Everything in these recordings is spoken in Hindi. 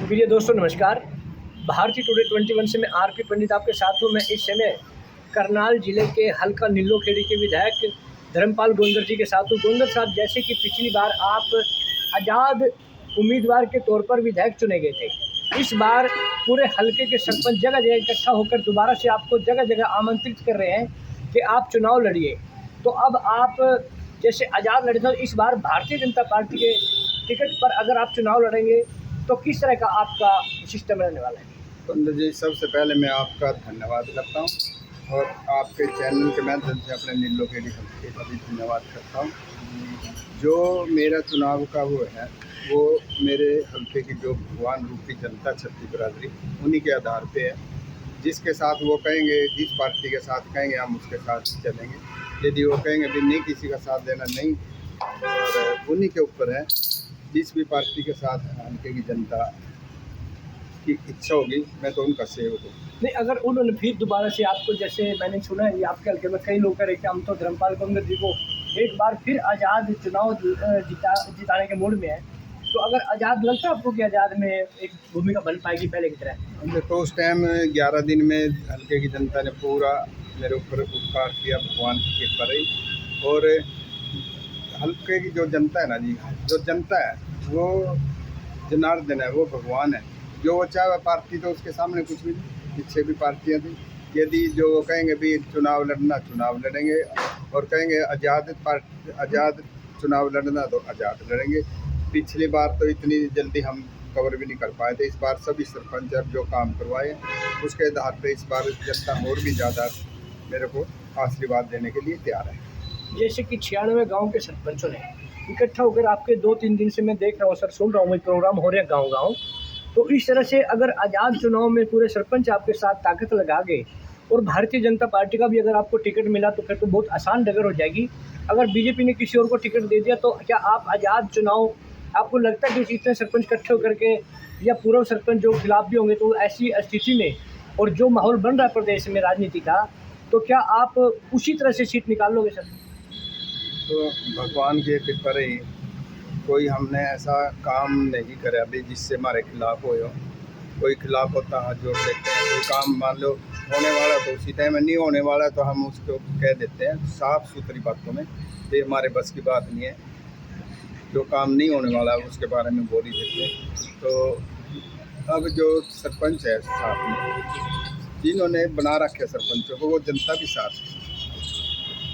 प्रिय दोस्तों नमस्कार। भारतीय टुडे 21 से मैं आरपी पंडित आपके साथ हूँ। मैं इस समय करनाल जिले के हल्का नीलोखेड़ी के विधायक धर्मपाल गोंदर जी के साथ हूँ। गोंदर साहब, जैसे कि पिछली बार आप आज़ाद उम्मीदवार के तौर पर विधायक चुने गए थे, इस बार पूरे हल्के के सरपंच जगह जगह इकट्ठा होकर दोबारा से आपको जगह जगह आमंत्रित कर रहे हैं कि आप चुनाव लड़िए। तो अब आप जैसे आज़ाद लड़े थे, इस बार भारतीय जनता पार्टी के टिकट पर अगर आप चुनाव लड़ेंगे तो किस तरह का आपका सिस्टम रहने वाला है? कुंद जी, सबसे पहले मैं आपका धन्यवाद करता हूँ और आपके चैनल के माध्यम से अपने नीलोखेड़ी हल्के का भी धन्यवाद करता हूँ। जो मेरा चुनाव का वो है, वो मेरे हल्के की जो भगवान रूपी जनता छत्ती बिरादरी, उन्हीं के आधार पे है। जिसके साथ वो कहेंगे, जिस पार्टी के साथ कहेंगे हम उसके साथ चलेंगे। यदि वो कहेंगे भी नहीं, किसी का साथ देना नहीं, और उन्हीं के ऊपर है। जिस भी पार्टी के साथ हल्के की जनता की इच्छा होगी, मैं तो उनका सेवक हूँ। नहीं, अगर उन्होंने फिर दोबारा से आपको, जैसे मैंने सुना है, ये आपके हल्के में कई लोग कह रहे कि हम तो धर्मपाल गोंदर जी को एक बार फिर आज़ाद चुनाव जिताने के मूड में है, तो अगर आज़ाद लगता है आपको कि आज़ाद में एक भूमिका बन पाएगी पहले की तरह? देखो, उस टाइम 11 दिन में हल्के की जनता ने पूरा मेरे ऊपर उपकार किया, भगवान की कृपा रही। और हल्के की जो जनता है ना जी, जो जनता है वो जनार्दन है, वो भगवान है। जो वो चाहे पार्टी, तो उसके सामने कुछ भी नहीं। पीछे भी पार्टियाँ थी। यदि जो वो कहेंगे भी चुनाव लड़ना, चुनाव लड़ेंगे, और कहेंगे आज़ाद चुनाव लड़ना, तो आज़ाद लड़ेंगे। पिछली बार तो इतनी जल्दी हम कवर भी नहीं कर पाए थे। इस बार सभी सरपंच अब जो काम करवाए, उसके आधार पर इस बार जनता और भी ज़्यादा मेरे को आशीर्वाद देने के लिए तैयार है। जैसे कि 96 गाँव के सरपंचों ने इकट्ठा होकर आपके 2-3 दिन से मैं देख रहा हूँ सर, सुन रहा हूँ, प्रोग्राम हो रहे हैं गाँव-गाँव। तो इस तरह से अगर आज़ाद चुनाव में पूरे सरपंच आपके साथ ताकत लगा गए और भारतीय जनता पार्टी का भी अगर आपको टिकट मिला, तो फिर तो बहुत आसान डगर हो जाएगी। अगर बीजेपी ने किसी और को टिकट दे दिया, तो क्या आप आज़ाद चुनाव, आपको लगता है कि इतने सरपंच इकट्ठे होकर के, या पूर्व सरपंच जो खिलाफ भी होंगे, तो ऐसी स्थिति में और जो माहौल बन रहा है प्रदेश में राजनीति का, तो क्या आप उसी तरह से सीट निकाल लोगे सर? तो भगवान की कृपा रही, कोई हमने ऐसा काम नहीं करा अभी जिससे हमारे खिलाफ हो। कोई खिलाफ होता हाथ जोड़ देते हैं। कोई काम मान लो होने वाला तो उसी टाइम में, नहीं होने वाला तो हम उसको कह देते हैं साफ़ सुथरी बातों में। ये हमारे बस की बात नहीं है। जो काम नहीं होने वाला उसके बारे में बोल ही देते हैं। तो अब जो सरपंच है साथ में, जिन्होंने बना रखे सरपंचों को, वो जनता भी साथ है,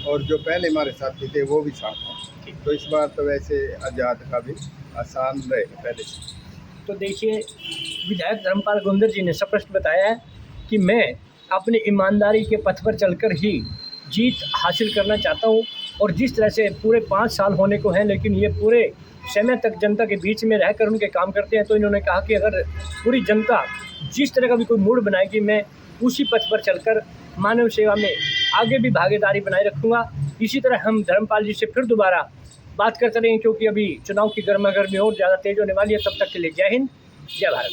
और जो पहले हमारे साथी थे वो भी साथ हैं। तो इस बार तो वैसे आज़ाद का भी आसान रहेगा पहले से। तो देखिए, विधायक धर्मपाल गोंदर जी ने स्पष्ट बताया है कि मैं अपनी ईमानदारी के पथ पर चलकर ही जीत हासिल करना चाहता हूं, और जिस तरह से पूरे 5 साल होने को हैं, लेकिन ये पूरे समय तक जनता के बीच में रहकर उनके काम करते हैं। तो इन्होंने कहा कि अगर पूरी जनता जिस तरह का भी कोई मूड बनाएगी, मैं उसी पथ पर चलकर मानव सेवा में आगे भी भागीदारी बनाए रखूँगा। इसी तरह हम धर्मपाल जी से फिर दोबारा बात करते रहेंगे, क्योंकि अभी चुनाव की गर्मागर्मी और ज़्यादा तेज़ होने वाली है। तब तक के लिए जय हिंद, जय भारत।